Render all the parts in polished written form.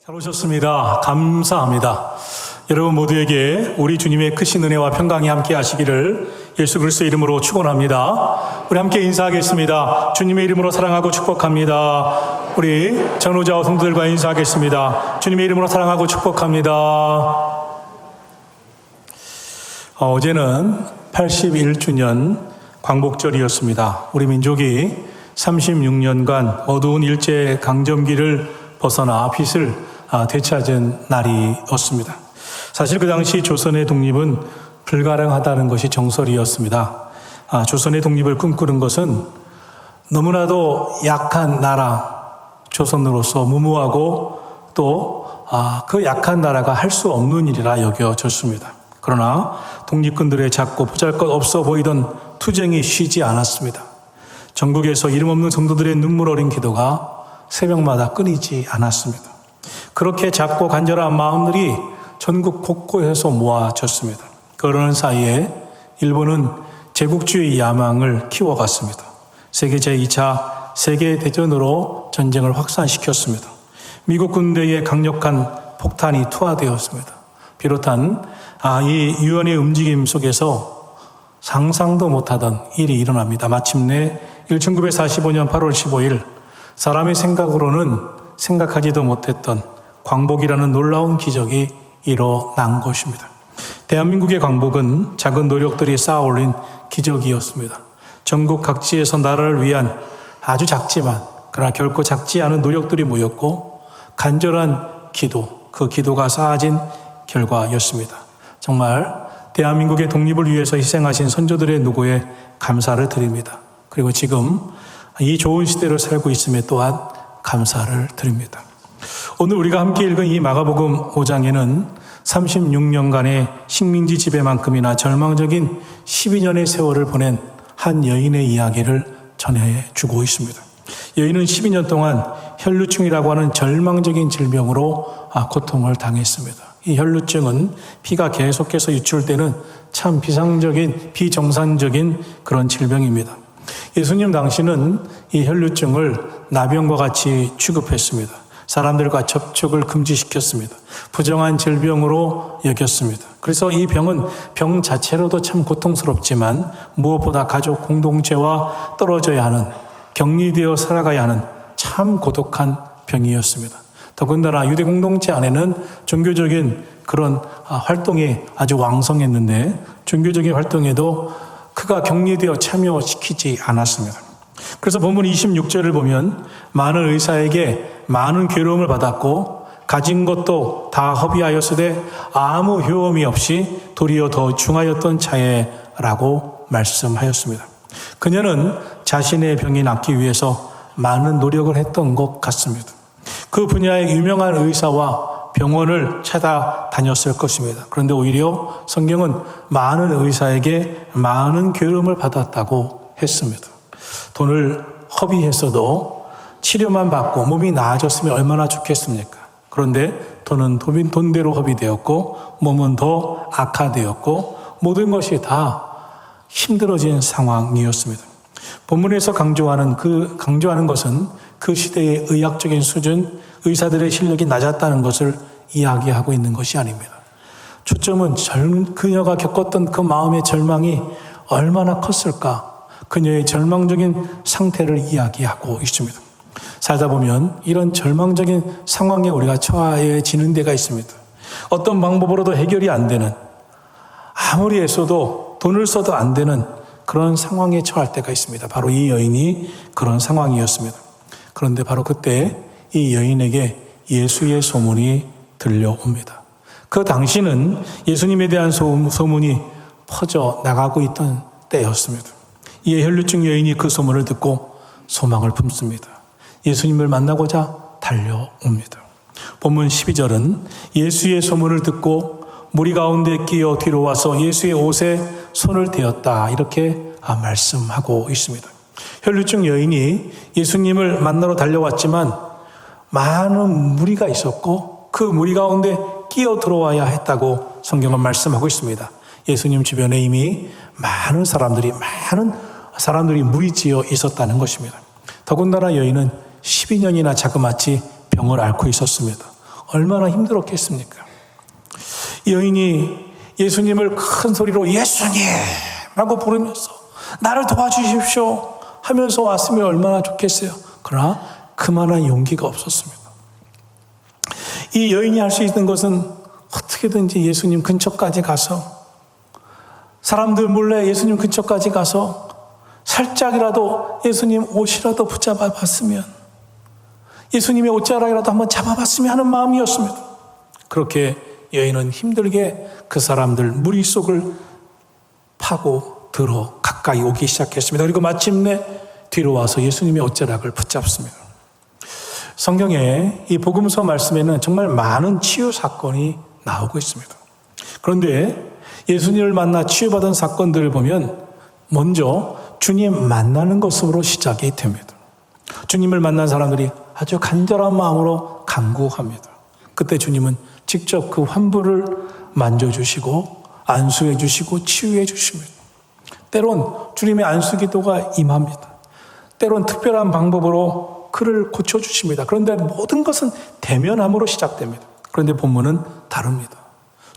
잘 오셨습니다. 감사합니다. 여러분 모두에게 우리 주님의 크신 은혜와 평강이 함께 하시기를 예수 그리스도의 이름으로 축원합니다. 우리 함께 인사하겠습니다. 주님의 이름으로 사랑하고 축복합니다. 우리 전우자와 성도들과 인사하겠습니다. 주님의 이름으로 사랑하고 축복합니다. 어제는 81주년 광복절이었습니다. 우리 민족이 36년간 어두운 일제강점기를 벗어나 빛을 되찾은 날이었습니다. 사실 그 당시 조선의 독립은 불가능하다는 것이 정설이었습니다. 조선의 독립을 꿈꾸는 것은 너무나도 약한 나라 조선으로서 무모하고 또 그 약한 나라가 할 수 없는 일이라 여겨졌습니다. 그러나 독립군들의 작고 보잘것없어 보이던 투쟁이 쉬지 않았습니다. 전국에서 이름 없는 성도들의 눈물 어린 기도가 새벽마다 끊이지 않았습니다. 그렇게 작고 간절한 마음들이 전국 곳곳에서 모아졌습니다. 그러는 사이에 일본은 제국주의 야망을 키워갔습니다. 세계 제2차 세계대전으로 전쟁을 확산시켰습니다. 미국 군대의 강력한 폭탄이 투하되었습니다. 비롯한 이 유언의 움직임 속에서 상상도 못하던 일이 일어납니다. 마침내 1945년 8월 15일 사람의 생각으로는 생각하지도 못했던 광복이라는 놀라운 기적이 일어난 것입니다. 대한민국의 광복은 작은 노력들이 쌓아올린 기적이었습니다. 전국 각지에서 나라를 위한 아주 작지만 그러나 결코 작지 않은 노력들이 모였고 간절한 기도, 그 기도가 쌓아진 결과였습니다. 정말 대한민국의 독립을 위해서 희생하신 선조들의 노고에 감사를 드립니다. 그리고 지금 이 좋은 시대를 살고 있음에 또한 감사를 드립니다. 오늘 우리가 함께 읽은 이 마가복음 5장에는 36년간의 식민지 지배만큼이나 절망적인 12년의 세월을 보낸 한 여인의 이야기를 전해주고 있습니다. 여인은 12년 동안 혈루증이라고 하는 절망적인 질병으로 고통을 당했습니다. 이 혈루증은 피가 계속해서 유출되는 참 비정상적인 그런 질병입니다. 예수님 당시는 이 혈루증을 나병과 같이 취급했습니다. 사람들과 접촉을 금지시켰습니다. 부정한 질병으로 여겼습니다. 그래서 이 병은 병 자체로도 참 고통스럽지만 무엇보다 가족 공동체와 떨어져야 하는, 격리되어 살아가야 하는 참 고독한 병이었습니다. 더군다나 유대 공동체 안에는 종교적인 그런 활동이 아주 왕성했는데 종교적인 활동에도 그가 격리되어 참여시키지 않았습니다. 그래서 본문 26절을 보면 많은 의사에게 많은 괴로움을 받았고 가진 것도 다 허비하였으되 아무 효험이 없이 도리어 더 중하였던 차에라고 말씀하였습니다. 그녀는 자신의 병이 낫기 위해서 많은 노력을 했던 것 같습니다. 그 분야의 유명한 의사와 병원을 찾아다녔을 것입니다. 그런데 오히려 성경은 많은 의사에게 많은 괴로움을 받았다고 했습니다. 돈을 허비했어도 치료만 받고 몸이 나아졌으면 얼마나 좋겠습니까? 그런데 돈은 돈대로 허비되었고 몸은 더 악화되었고 모든 것이 다 힘들어진 상황이었습니다. 본문에서 강조하는 것은 그 시대의 의학적인 수준, 의사들의 실력이 낮았다는 것을 이야기하고 있는 것이 아닙니다. 초점은 그녀가 겪었던 그 마음의 절망이 얼마나 컸을까? 그녀의 절망적인 상태를 이야기하고 있습니다. 살다 보면 이런 절망적인 상황에 우리가 처해지는 데가 있습니다. 어떤 방법으로도 해결이 안 되는, 아무리 애써도 돈을 써도 안 되는 그런 상황에 처할 때가 있습니다. 바로 이 여인이 그런 상황이었습니다. 그런데 바로 그때 이 여인에게 예수의 소문이 들려옵니다. 그 당시는 예수님에 대한 소문이 퍼져 나가고 있던 때였습니다. 이에 혈루증 여인이 그 소문을 듣고 소망을 품습니다. 예수님을 만나고자 달려옵니다. 본문 12절은 예수의 소문을 듣고 무리 가운데 끼어 뒤로 와서 예수의 옷에 손을 대었다, 이렇게 말씀하고 있습니다. 혈루증 여인이 예수님을 만나러 달려왔지만 많은 무리가 있었고 그 무리 가운데 끼어 들어와야 했다고 성경은 말씀하고 있습니다. 예수님 주변에 이미 많은 사람들이 무리지어 있었다는 것입니다. 더군다나 여인은 12년이나 자그마치 병을 앓고 있었습니다. 얼마나 힘들었겠습니까? 여인이 예수님을 큰 소리로 예수님! 라고 부르면서 나를 도와주십시오 하면서 왔으면 얼마나 좋겠어요. 그러나 그만한 용기가 없었습니다. 이 여인이 할 수 있는 것은 어떻게든지 예수님 근처까지 가서 사람들 몰래 예수님 근처까지 가서 살짝이라도 예수님 옷이라도 붙잡아 봤으면, 예수님의 옷자락이라도 한번 잡아봤으면 하는 마음이었습니다. 그렇게 여인은 힘들게 그 사람들 무리 속을 파고 들어 가까이 오기 시작했습니다. 그리고 마침내 뒤로 와서 예수님의 옷자락을 붙잡습니다. 성경에 이 복음서 말씀에는 정말 많은 치유 사건이 나오고 있습니다. 그런데 예수님을 만나 치유받은 사건들을 보면 먼저 주님 만나는 것으로 시작이 됩니다. 주님을 만난 사람들이 아주 간절한 마음으로 간구합니다. 그때 주님은 직접 그 환부를 만져주시고 안수해 주시고 치유해 주십니다. 때론 주님의 안수 기도가 임합니다. 때론 특별한 방법으로 그를 고쳐주십니다. 그런데 모든 것은 대면함으로 시작됩니다. 그런데 본문은 다릅니다.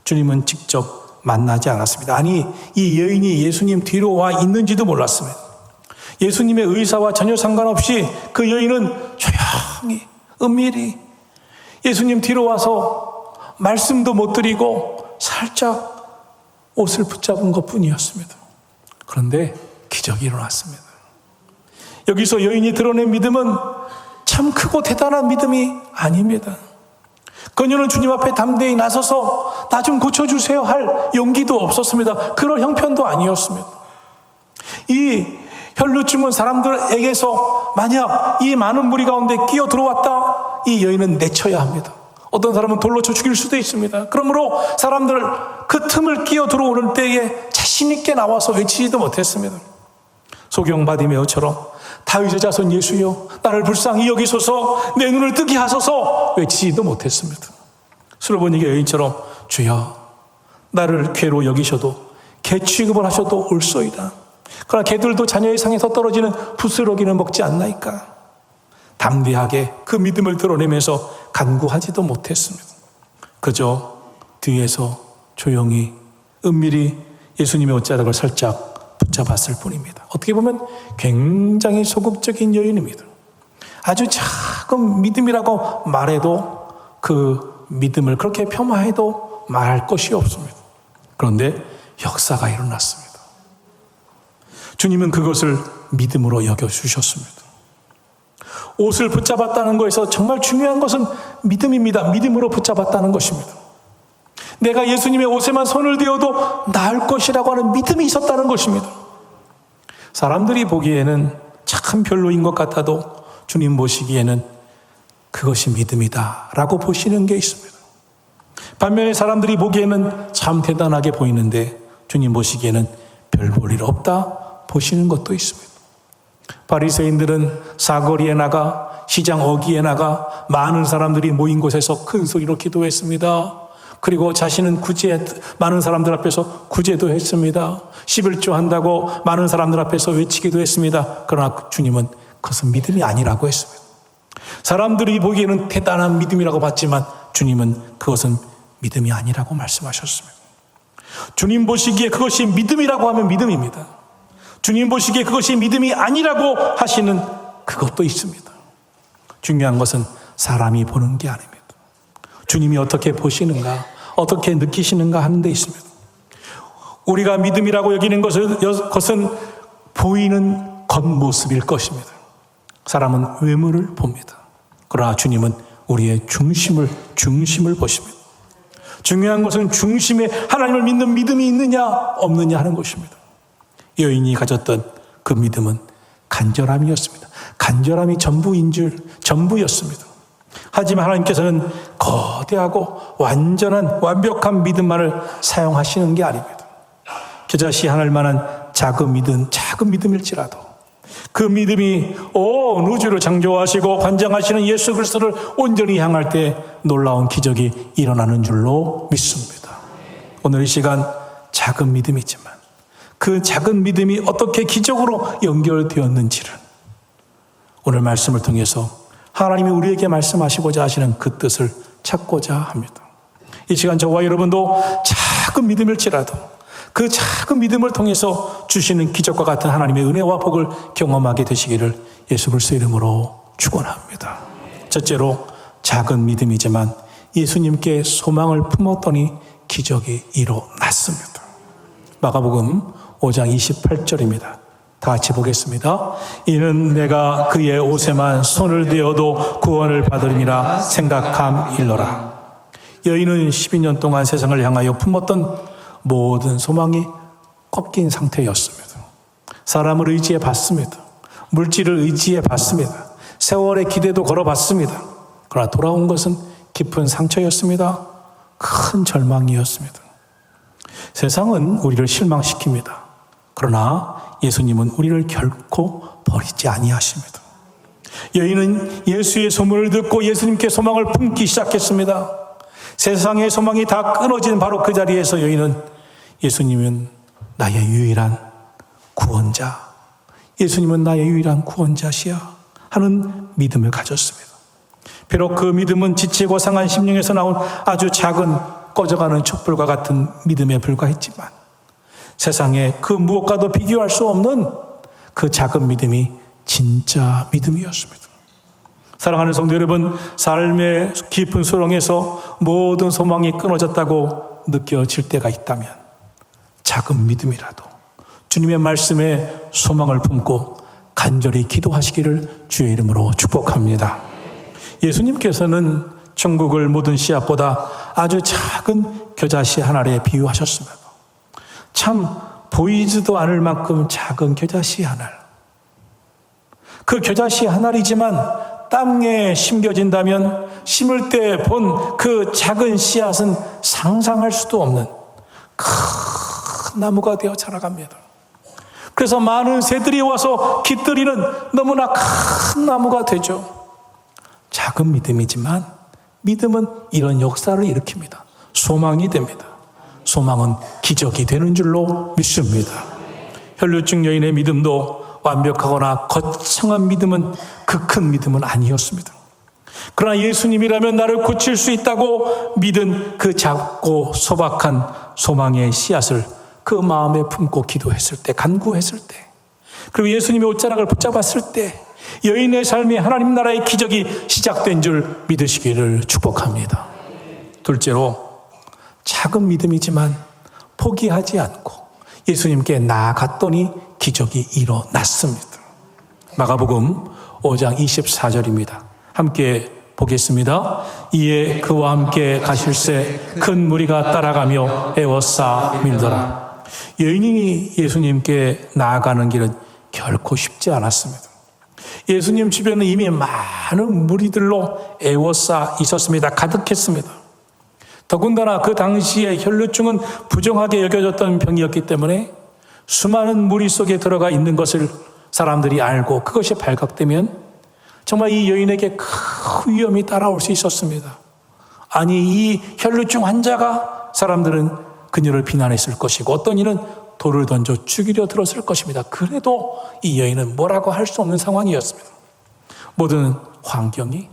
주님은 직접 만나지 않았습니다. 아니, 이 여인이 예수님 뒤로 와 있는지도 몰랐습니다. 예수님의 의사와 전혀 상관없이 그 여인은 조용히 은밀히 예수님 뒤로 와서 말씀도 못 드리고 살짝 옷을 붙잡은 것뿐이었습니다. 그런데 기적이 일어났습니다. 여기서 여인이 드러낸 믿음은 참 크고 대단한 믿음이 아닙니다. 그녀는 주님 앞에 담대히 나서서 나 좀 고쳐주세요 할 용기도 없었습니다. 그럴 형편도 아니었습니다. 이 혈루증은 사람들에게서 만약 이 많은 무리 가운데 끼어 들어왔다, 이 여인은 내쳐야 합니다. 어떤 사람은 돌로 쳐 죽일 수도 있습니다. 그러므로 사람들 그 틈을 끼어 들어오는 때에 자신 있게 나와서 외치지도 못했습니다. 소경 바디메오처럼 다윗의 자손 예수여 나를 불쌍히 여기소서 내 눈을 뜨게 하소서 외치지도 못했습니다. 수로보니게 여인처럼 주여 나를 괴로 여기셔도 개 취급을 하셔도 옳소이다. 그러나 개들도 자녀의 상에서 떨어지는 부스러기는 먹지 않나이까. 담대하게 그 믿음을 드러내면서 간구하지도 못했습니다. 그저 뒤에서 조용히 은밀히 예수님의 옷자락을 살짝 붙잡았을 뿐입니다. 어떻게 보면 굉장히 소극적인 여인입니다. 아주 작은 믿음이라고 말해도 그 믿음을 그렇게 폄하해도 말할 것이 없습니다. 그런데 역사가 일어났습니다. 주님은 그것을 믿음으로 여겨주셨습니다. 옷을 붙잡았다는 것에서 정말 중요한 것은 믿음입니다. 믿음으로 붙잡았다는 것입니다. 내가 예수님의 옷에만 손을 대어도 나을 것이라고 하는 믿음이 있었다는 것입니다. 사람들이 보기에는 참 별로인 것 같아도 주님 보시기에는 그것이 믿음이다 라고 보시는 게 있습니다. 반면에 사람들이 보기에는 참 대단하게 보이는데 주님 보시기에는 별 볼 일 없다 보시는 것도 있습니다. 바리새인들은 사거리에 나가 시장 어귀에 나가 많은 사람들이 모인 곳에서 큰 소리로 기도했습니다. 그리고 자신은 많은 사람들 앞에서 구제도 했습니다. 11조 한다고 많은 사람들 앞에서 외치기도 했습니다. 그러나 주님은 그것은 믿음이 아니라고 했습니다. 사람들이 보기에는 대단한 믿음이라고 봤지만 주님은 그것은 믿음이 아니라고 말씀하셨습니다. 주님 보시기에 그것이 믿음이라고 하면 믿음입니다. 주님 보시기에 그것이 믿음이 아니라고 하시는 그것도 있습니다. 중요한 것은 사람이 보는 게 아닙니다. 주님이 어떻게 보시는가, 어떻게 느끼시는가 하는 데 있습니다. 우리가 믿음이라고 여기는 것은 보이는 겉모습일 것입니다. 사람은 외모를 봅니다. 그러나 주님은 우리의 중심을 보십니다. 중요한 것은 중심에 하나님을 믿는 믿음이 있느냐 없느냐 하는 것입니다. 여인이 가졌던 그 믿음은 간절함이었습니다. 간절함이 전부였습니다. 하지만 하나님께서는 거대하고 완벽한 믿음만을 사용하시는 게 아닙니다. 겨자씨 하나일 만한 작은 믿음일지라도 그 믿음이 온 우주를 창조하시고 관장하시는 예수 그리스도를 온전히 향할 때 놀라운 기적이 일어나는 줄로 믿습니다. 오늘 이 시간 작은 믿음이지만 그 작은 믿음이 어떻게 기적으로 연결되었는지를 오늘 말씀을 통해서 하나님이 우리에게 말씀하시고자 하시는 그 뜻을 찾고자 합니다. 이 시간 저와 여러분도 작은 믿음일지라도 그 작은 믿음을 통해서 주시는 기적과 같은 하나님의 은혜와 복을 경험하게 되시기를 예수 그리스도 이름으로 축원합니다. 첫째로 작은 믿음이지만 예수님께 소망을 품었더니 기적이 일어났습니다. 마가복음 5장 28절입니다. 다 같이 보겠습니다. 이는 내가 그의 옷에만 손을 대어도 구원을 받으리라 생각함일러라. 여인은 12년 동안 세상을 향하여 품었던 모든 소망이 꺾인 상태였습니다. 사람을 의지해 봤습니다. 물질을 의지해 봤습니다. 세월의 기대도 걸어봤습니다. 그러나 돌아온 것은 깊은 상처였습니다. 큰 절망이었습니다. 세상은 우리를 실망시킵니다. 그러나 예수님은 우리를 결코 버리지 아니하십니다. 여인은 예수의 소문을 듣고 예수님께 소망을 품기 시작했습니다. 세상의 소망이 다 끊어진 바로 그 자리에서 여인은 예수님은 나의 유일한 구원자, 예수님은 나의 유일한 구원자시야 하는 믿음을 가졌습니다. 비록 그 믿음은 지치고 상한 심령에서 나온 아주 작은 꺼져가는 촛불과 같은 믿음에 불과했지만 세상에 그 무엇과도 비교할 수 없는 그 작은 믿음이 진짜 믿음이었습니다. 사랑하는 성도 여러분, 삶의 깊은 수렁에서 모든 소망이 끊어졌다고 느껴질 때가 있다면 작은 믿음이라도 주님의 말씀에 소망을 품고 간절히 기도하시기를 주의 이름으로 축복합니다. 예수님께서는 천국을 모든 씨앗보다 아주 작은 겨자씨 하나에 비유하셨습니다. 참 보이지도 않을 만큼 작은 겨자씨 하나. 그 겨자씨 하나이지만 땅에 심겨진다면 심을 때 본 그 작은 씨앗은 상상할 수도 없는 큰 나무가 되어 자라갑니다. 그래서 많은 새들이 와서 깃들이는 너무나 큰 나무가 되죠. 작은 믿음이지만 믿음은 이런 역사를 일으킵니다. 소망이 됩니다. 소망은 기적이 되는 줄로 믿습니다. 혈루증 여인의 믿음도 완벽하거나 거창한 믿음은 그 큰 믿음은 아니었습니다. 그러나 예수님이라면 나를 고칠 수 있다고 믿은 그 작고 소박한 소망의 씨앗을 그 마음에 품고 기도했을 때, 간구했을 때, 그리고 예수님의 옷자락을 붙잡았을 때 여인의 삶이 하나님 나라의 기적이 시작된 줄 믿으시기를 축복합니다. 둘째로 작은 믿음이지만 포기하지 않고 예수님께 나아갔더니 기적이 일어났습니다. 마가복음 5장 24절입니다. 함께 보겠습니다. 이에 그와 함께 가실새 큰 무리가 따라가며 애워싸 밀더라. 여인이 예수님께 나아가는 길은 결코 쉽지 않았습니다. 예수님 주변은 이미 많은 무리들로 애워싸 있었습니다. 가득했습니다. 더군다나 그 당시에 혈루증은 부정하게 여겨졌던 병이었기 때문에 수많은 무리 속에 들어가 있는 것을 사람들이 알고 그것이 발각되면 정말 이 여인에게 큰 위험이 따라올 수 있었습니다. 아니, 이 혈루증 환자가 사람들은 그녀를 비난했을 것이고 어떤 이는 돌을 던져 죽이려 들었을 것입니다. 그래도 이 여인은 뭐라고 할 수 없는 상황이었습니다. 모든 환경이,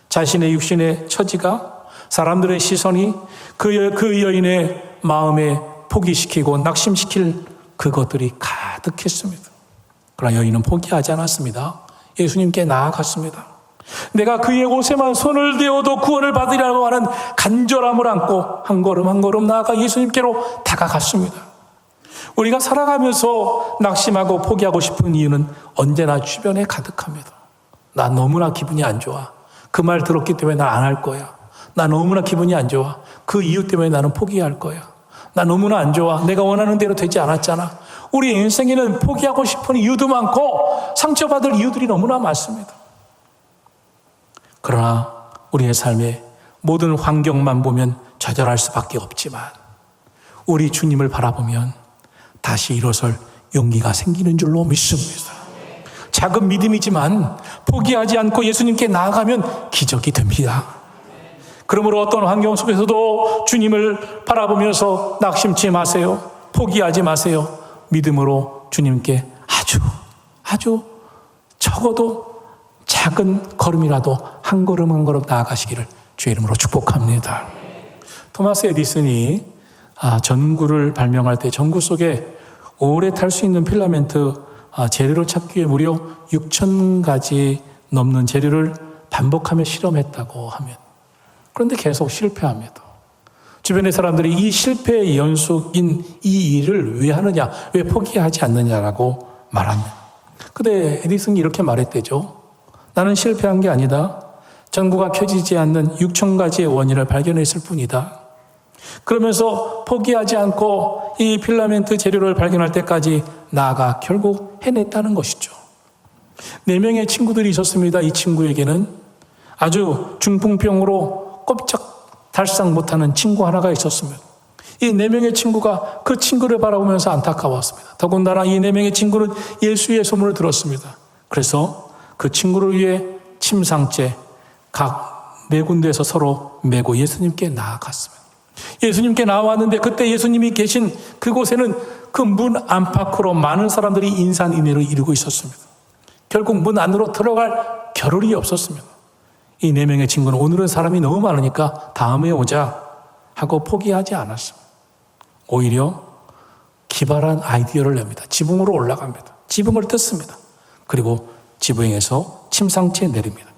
자신의 육신의 처지가, 사람들의 시선이 그 여인의 마음에 포기시키고 낙심시킬 그것들이 가득했습니다. 그러나 여인은 포기하지 않았습니다. 예수님께 나아갔습니다. 내가 그의 옷에만 손을 대어도 구원을 받으리라고 하는 간절함을 안고 한 걸음 한 걸음 나아가 예수님께로 다가갔습니다. 우리가 살아가면서 낙심하고 포기하고 싶은 이유는 언제나 주변에 가득합니다. 나 너무나 기분이 안 좋아. 그 말 들었기 때문에 난 안 할 거야. 나 너무나 기분이 안 좋아. 그 이유 때문에 나는 포기할 거야. 나 너무나 안 좋아. 내가 원하는 대로 되지 않았잖아. 우리 인생에는 포기하고 싶은 이유도 많고 상처받을 이유들이 너무나 많습니다. 그러나 우리의 삶의 모든 환경만 보면 좌절할 수밖에 없지만 우리 주님을 바라보면 다시 일어설 용기가 생기는 줄로 믿습니다. 작은 믿음이지만 포기하지 않고 예수님께 나아가면 기적이 됩니다. 그러므로 어떤 환경 속에서도 주님을 바라보면서 낙심치 마세요. 포기하지 마세요. 믿음으로 주님께 아주 적어도 작은 걸음이라도 한 걸음 한 걸음 나아가시기를 주의 이름으로 축복합니다. 토마스 에디슨이 전구를 발명할 때 전구 속에 오래 탈 수 있는 필라멘트 재료를 찾기 위해 무려 6,000가지 넘는 재료를 반복하며 실험했다고 하면, 그런데 계속 실패합니다. 주변의 사람들이 이 실패의 연속인 이 일을 왜 하느냐, 왜 포기하지 않느냐라고 말합니다. 근데 에디슨이 이렇게 말했대죠. 나는 실패한 게 아니다. 전구가 켜지지 않는 6,000가지의 원인을 발견했을 뿐이다. 그러면서 포기하지 않고 이 필라멘트 재료를 발견할 때까지 나아가 결국 해냈다는 것이죠. 4명의 친구들이 있었습니다. 이 친구에게는 아주 중풍병으로 꼼짝 달싹 못하는 친구 하나가 있었습니다. 이 4명의 친구가 그 친구를 바라보면서 안타까웠습니다. 더군다나 이 4명의 친구는 예수의 소문을 들었습니다. 그래서 그 친구를 위해 침상째 각 4군데에서 서로 메고 예수님께 나아갔습니다. 예수님께 나왔는데 그때 예수님이 계신 그곳에는 그 문 안팎으로 많은 사람들이 인산인해를 이루고 있었습니다. 결국 문 안으로 들어갈 겨를이 없었습니다. 이 4명의 친구는 오늘은 사람이 너무 많으니까 다음에 오자 하고 포기하지 않았습니다. 오히려 기발한 아이디어를 냅니다. 지붕으로 올라갑니다. 지붕을 뜯습니다. 그리고 지붕에서 침상체에 내립니다.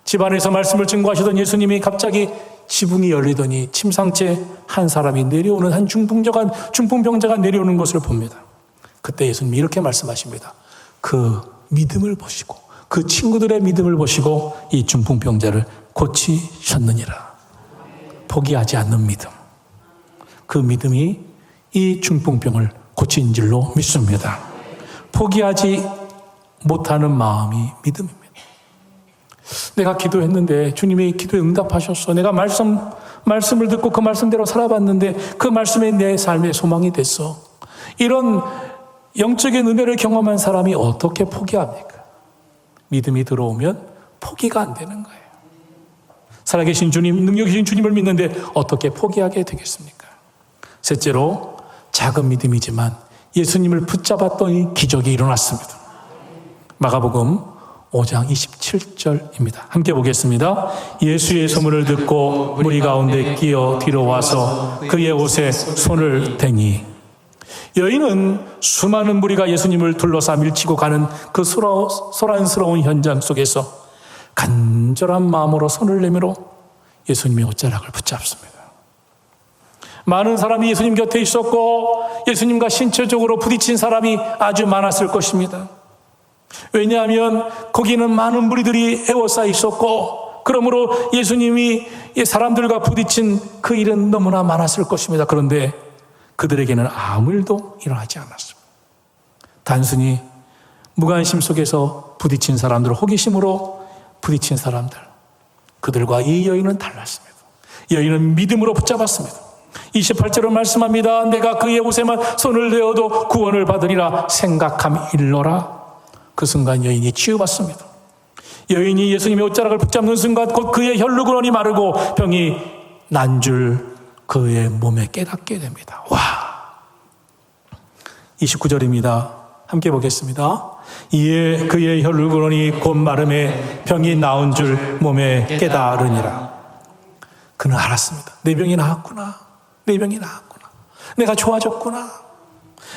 집안에서 말씀을 증거하시던 예수님이 갑자기 지붕이 열리더니 침상체에 한 사람이 내려오는, 한 중풍병자가 내려오는 것을 봅니다. 그때 예수님이 이렇게 말씀하십니다. 그 믿음을 보시고, 그 친구들의 믿음을 보시고 이 중풍병자를 고치셨느니라. 포기하지 않는 믿음. 그 믿음이 이 중풍병을 고친 줄로 믿습니다. 포기하지 못하는 마음이 믿음입니다. 내가 기도했는데 주님이 기도에 응답하셨어. 내가 말씀을 듣고 그 말씀대로 살아봤는데 그 말씀이 내 삶의 소망이 됐어. 이런 영적인 은혜를 경험한 사람이 어떻게 포기합니까? 믿음이 들어오면 포기가 안 되는 거예요. 살아계신 주님, 능력이신 주님을 믿는데 어떻게 포기하게 되겠습니까? 셋째로, 작은 믿음이지만 예수님을 붙잡았더니 기적이 일어났습니다. 마가복음 5장 27절입니다. 함께 보겠습니다. 예수의 소문을 듣고 무리 가운데 끼어 뒤로 와서 그의 옷에 손을 대니, 여인은 수많은 무리가 예수님을 둘러싸 밀치고 가는 그 소란스러운 현장 속에서 간절한 마음으로 손을 내밀어 예수님의 옷자락을 붙잡습니다. 많은 사람이 예수님 곁에 있었고 예수님과 신체적으로 부딪힌 사람이 아주 많았을 것입니다. 왜냐하면 거기는 많은 무리들이 에워싸 있었고, 그러므로 예수님이 사람들과 부딪힌 그 일은 너무나 많았을 것입니다. 그런데 그들에게는 아무 일도 일어나지 않았습니다. 단순히 무관심 속에서 부딪힌 사람들, 호기심으로 부딪힌 사람들, 그들과 이 여인은 달랐습니다. 여인은 믿음으로 붙잡았습니다. 28절은 말씀합니다. 내가 그의 옷에만 손을 대어도 구원을 받으리라 생각함일러라. 그 순간 여인이 치유받습니다. 여인이 예수님의 옷자락을 붙잡는 순간 곧 그의 혈루근원이 마르고 병이 난 줄 그의 몸에 깨닫게 됩니다. 와! 29절입니다. 함께 보겠습니다. 이에 그의 혈루근원이 곧 마름에 병이 나은 줄 몸에 깨달으니라. 그는 알았습니다. 내 병이 나았구나. 내 병이 나았구나. 내가 좋아졌구나.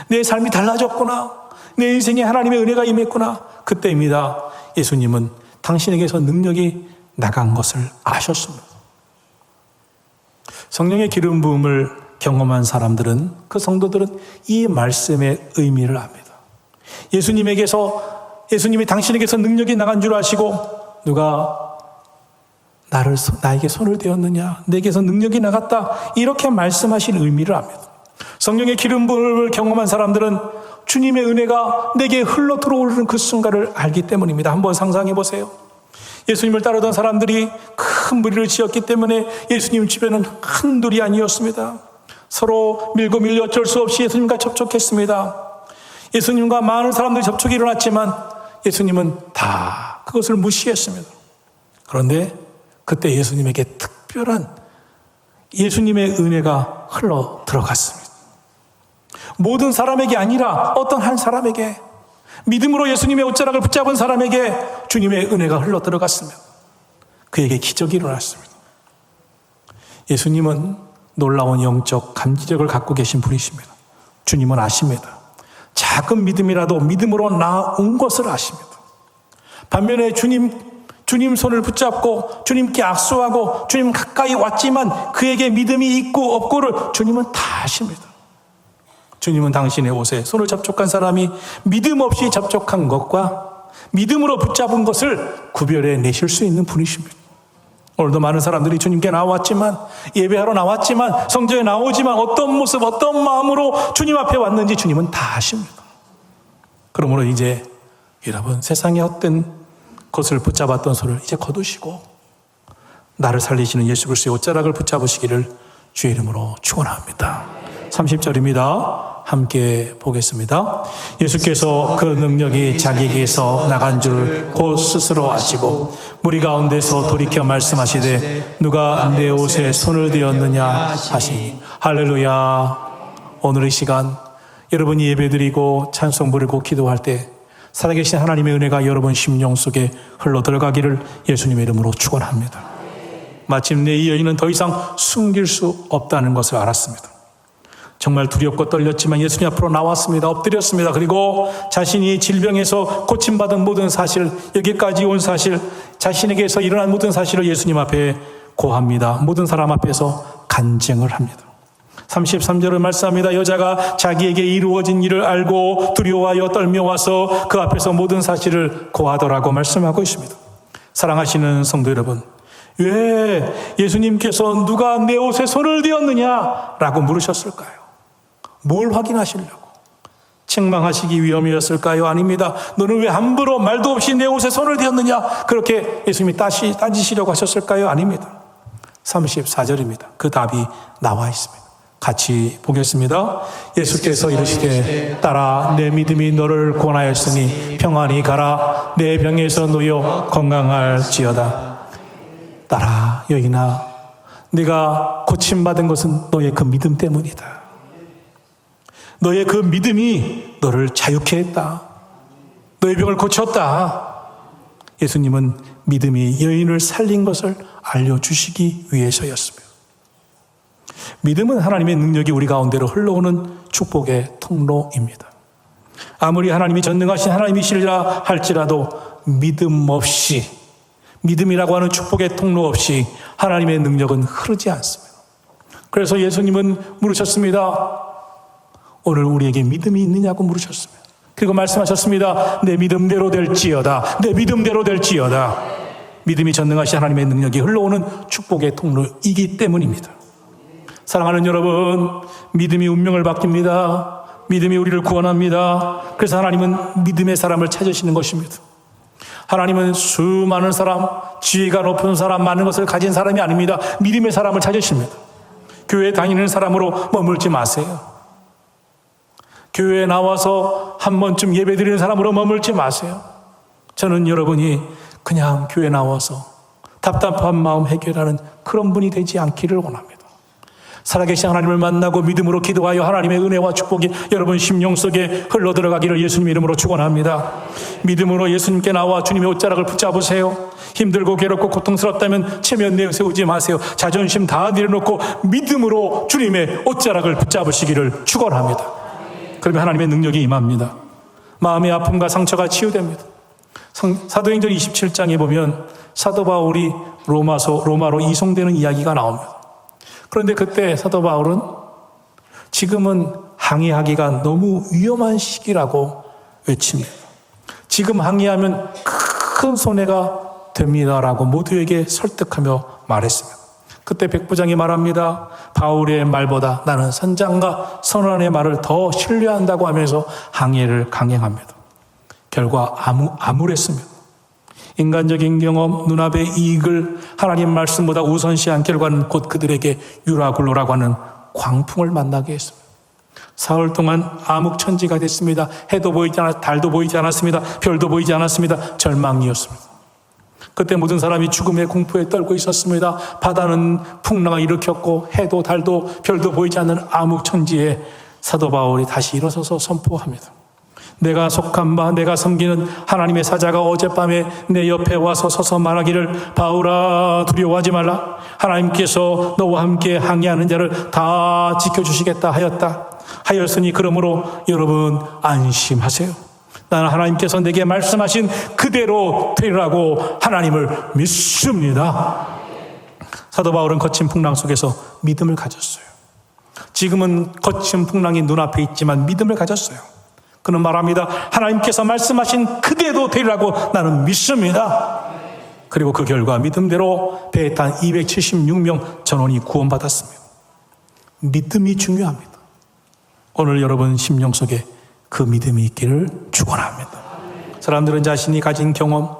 내 삶이 달라졌구나. 내 인생에 하나님의 은혜가 임했구나. 그때입니다. 예수님은 당신에게서 능력이 나간 것을 아셨습니다. 성령의 기름 부음을 경험한 사람들은, 그 성도들은 이 말씀의 의미를 압니다. 예수님이 당신에게서 능력이 나간 줄 아시고 누가 나에게 손을 대었느냐, 내게서 능력이 나갔다, 이렇게 말씀하신 의미를 압니다. 성령의 기름 부음을 경험한 사람들은 주님의 은혜가 내게 흘러 들어오는 그 순간을 알기 때문입니다. 한번 상상해 보세요. 예수님을 따르던 사람들이 큰 무리를 지었기 때문에 예수님 주변은 한둘이 아니었습니다. 서로 밀고 밀려 어쩔 수 없이 예수님과 접촉했습니다. 예수님과 많은 사람들이 접촉이 일어났지만 예수님은 다 그것을 무시했습니다. 그런데 그때 예수님에게 특별한 예수님의 은혜가 흘러 들어갔습니다. 모든 사람에게 아니라 어떤 한 사람에게, 믿음으로 예수님의 옷자락을 붙잡은 사람에게 주님의 은혜가 흘러 들어갔습니다. 그에게 기적이 일어났습니다. 예수님은 놀라운 영적 감지력을 갖고 계신 분이십니다. 주님은 아십니다. 작은 믿음이라도 믿음으로 나온 것을 아십니다. 반면에 주님 손을 붙잡고 주님께 악수하고 주님 가까이 왔지만 그에게 믿음이 있고 없고를 주님은 다 아십니다. 주님은 당신의 옷에 손을 접촉한 사람이 믿음 없이 접촉한 것과 믿음으로 붙잡은 것을 구별해 내실 수 있는 분이십니다. 오늘도 많은 사람들이 주님께 나왔지만, 예배하러 나왔지만, 성전에 나오지만 어떤 모습, 어떤 마음으로 주님 앞에 왔는지 주님은 다 아십니다. 그러므로 이제 여러분, 세상의 헛된 것을 붙잡았던 손을 이제 거두시고 나를 살리시는 예수 그리스도의 옷자락을 붙잡으시기를 주의 이름으로 축원합니다. 30절입니다. 함께 보겠습니다. 예수께서 그 능력이 자기에게서 나간 줄 곧 스스로 아시고 무리 가운데서 돌이켜 말씀하시되 누가 내 옷에 손을 대었느냐 하시니. 할렐루야. 오늘 이 시간 여러분이 예배드리고 찬송 부르고 기도할 때 살아계신 하나님의 은혜가 여러분 심령 속에 흘러 들어가기를 예수님의 이름으로 축원합니다. 마침내 이 여인은 더 이상 숨길 수 없다는 것을 알았습니다. 정말 두렵고 떨렸지만 예수님 앞으로 나왔습니다. 엎드렸습니다. 그리고 자신이 질병에서 고침받은 모든 사실, 여기까지 온 사실, 자신에게서 일어난 모든 사실을 예수님 앞에 고합니다. 모든 사람 앞에서 간증을 합니다. 33절을 말씀합니다. 여자가 자기에게 이루어진 일을 알고 두려워하여 떨며와서 그 앞에서 모든 사실을 고하더라고 말씀하고 있습니다. 사랑하시는 성도 여러분, 왜 예수님께서 누가 내 옷에 손을 대었느냐라고 물으셨을까요? 뭘 확인하시려고? 책망하시기 위함이었을까요? 아닙니다. 너는 왜 함부로 말도 없이 내 옷에 손을 대었느냐? 그렇게 예수님이 따지시려고 하셨을까요? 아닙니다. 34절입니다. 그 답이 나와 있습니다. 같이 보겠습니다. 예수께서 이르시되 딸아 내 믿음이 너를 구원하였으니 평안히 가라. 내 병에서 놓여 건강할지어다. 딸아 여인아, 네가 고침받은 것은 너의 그 믿음 때문이다. 너의 그 믿음이 너를 자유케 했다. 너의 병을 고쳤다. 예수님은 믿음이 여인을 살린 것을 알려주시기 위해서였습니다. 믿음은 하나님의 능력이 우리 가운데로 흘러오는 축복의 통로입니다. 아무리 하나님이 전능하신 하나님이시라 할지라도 믿음 없이, 믿음이라고 하는 축복의 통로 없이 하나님의 능력은 흐르지 않습니다. 그래서 예수님은 물으셨습니다. 오늘 우리에게 믿음이 있느냐고 물으셨습니다. 그리고 말씀하셨습니다. 내 믿음대로 될지어다. 내 믿음대로 될지어다. 믿음이 전능하신 하나님의 능력이 흘러오는 축복의 통로이기 때문입니다. 사랑하는 여러분, 믿음이 운명을 바뀝니다. 믿음이 우리를 구원합니다. 그래서 하나님은 믿음의 사람을 찾으시는 것입니다. 하나님은 수많은 사람, 지위가 높은 사람, 많은 것을 가진 사람이 아닙니다. 믿음의 사람을 찾으십니다. 교회에 다니는 사람으로 머물지 마세요. 교회에 나와서 한 번쯤 예배드리는 사람으로 머물지 마세요. 저는 여러분이 그냥 교회에 나와서 답답한 마음 해결하는 그런 분이 되지 않기를 원합니다. 살아계신 하나님을 만나고 믿음으로 기도하여 하나님의 은혜와 축복이 여러분 심령 속에 흘러들어가기를 예수님 이름으로 축원합니다. 믿음으로 예수님께 나와 주님의 옷자락을 붙잡으세요. 힘들고 괴롭고 고통스럽다면 체면 내세우지 마세요. 자존심 다 내려놓고 믿음으로 주님의 옷자락을 붙잡으시기를 축원합니다. 그러면 하나님의 능력이 임합니다. 마음의 아픔과 상처가 치유됩니다. 사도행전 27장에 보면 사도 바울이 로마로 이송되는 이야기가 나옵니다. 그런데 그때 사도 바울은 지금은 항해하기가 너무 위험한 시기라고 외칩니다. 지금 항해하면 큰 손해가 됩니다라고 모두에게 설득하며 말했습니다. 그때 백부장이 말합니다. 바울의 말보다 나는 선장과 선원의 말을 더 신뢰한다고 하면서 항해를 강행합니다. 결과 암울했습니다. 인간적인 경험, 눈앞의 이익을 하나님 말씀보다 우선시한 결과는 곧 그들에게 유라굴로라고 하는 광풍을 만나게 했습니다. 사흘 동안 암흑천지가 됐습니다. 해도 보이지 않았, 달도 보이지 않았습니다. 별도 보이지 않았습니다. 절망이었습니다. 그때 모든 사람이 죽음의 공포에 떨고 있었습니다. 바다는 풍랑을 일으켰고 해도 달도 별도 보이지 않는 암흑천지에 사도 바울이 다시 일어서서 선포합니다. 내가 속한 바 내가 섬기는 하나님의 사자가 어젯밤에 내 옆에 와서 서서 말하기를 바울아 두려워하지 말라. 하나님께서 너와 함께 항해하는 자를 다 지켜주시겠다 하였으니 그러므로 여러분 안심하세요. 나는 하나님께서 내게 말씀하신 그대로 되리라고 하나님을 믿습니다. 사도 바울은 거친 풍랑 속에서 믿음을 가졌어요. 지금은 거친 풍랑이 눈앞에 있지만 믿음을 가졌어요. 그는 말합니다. 하나님께서 말씀하신 그대로 되리라고 나는 믿습니다. 그리고 그 결과 믿음대로 배에 탄 276명 전원이 구원받았습니다. 믿음이 중요합니다. 오늘 여러분 심령 속에 그 믿음이 있기를 축원합니다. 사람들은 자신이 가진 경험,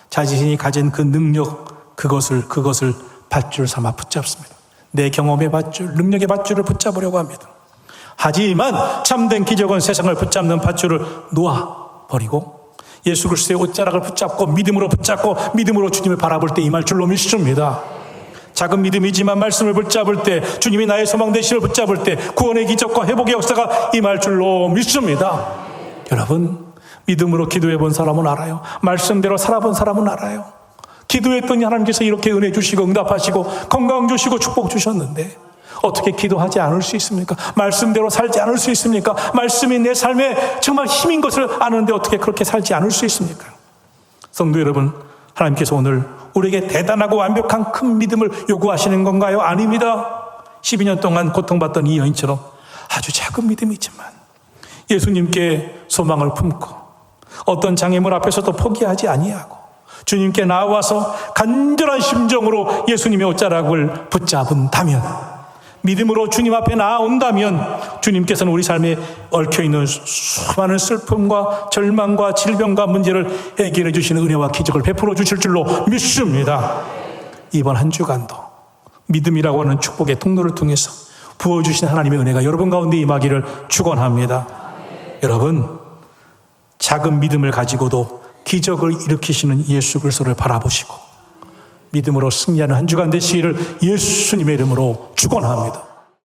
자신이 가진 그 능력, 그것을 밧줄 삼아 붙잡습니다. 내 경험의 밧줄, 능력의 밧줄을 붙잡으려고 합니다. 하지만 참된 기적은 세상을 붙잡는 밧줄을 놓아버리고 예수 그리스도의 옷자락을 붙잡고 믿음으로 주님을 바라볼 때 임할 줄로 믿습니다. 작은 믿음이지만 말씀을 붙잡을 때, 주님이 나의 소망 되시를 붙잡을 때 구원의 기적과 회복의 역사가 임할 줄로 믿습니다. 여러분, 믿음으로 기도해 본 사람은 알아요. 말씀대로 살아본 사람은 알아요. 기도했더니 하나님께서 이렇게 은혜 주시고 응답하시고 건강 주시고 축복 주셨는데 어떻게 기도하지 않을 수 있습니까? 말씀대로 살지 않을 수 있습니까? 말씀이 내 삶에 정말 힘인 것을 아는데 어떻게 그렇게 살지 않을 수 있습니까? 성도 여러분, 하나님께서 오늘 우리에게 대단하고 완벽한 큰 믿음을 요구하시는 건가요? 아닙니다. 12년 동안 고통받던 이 여인처럼 아주 작은 믿음이지만 예수님께 소망을 품고 어떤 장애물 앞에서도 포기하지 아니하고 주님께 나와서 간절한 심정으로 예수님의 옷자락을 붙잡은다면, 믿음으로 주님 앞에 나아온다면 주님께서는 우리 삶에 얽혀있는 수많은 슬픔과 절망과 질병과 문제를 해결해 주시는 은혜와 기적을 베풀어 주실 줄로 믿습니다. 이번 한 주간도 믿음이라고 하는 축복의 통로를 통해서 부어주신 하나님의 은혜가 여러분 가운데 임하기를 축원합니다. 여러분, 작은 믿음을 가지고도 기적을 일으키시는 예수 그리스도를 바라보시고 믿음으로 승리하는 한 주간 되시기를 예수님의 이름으로 축원합니다.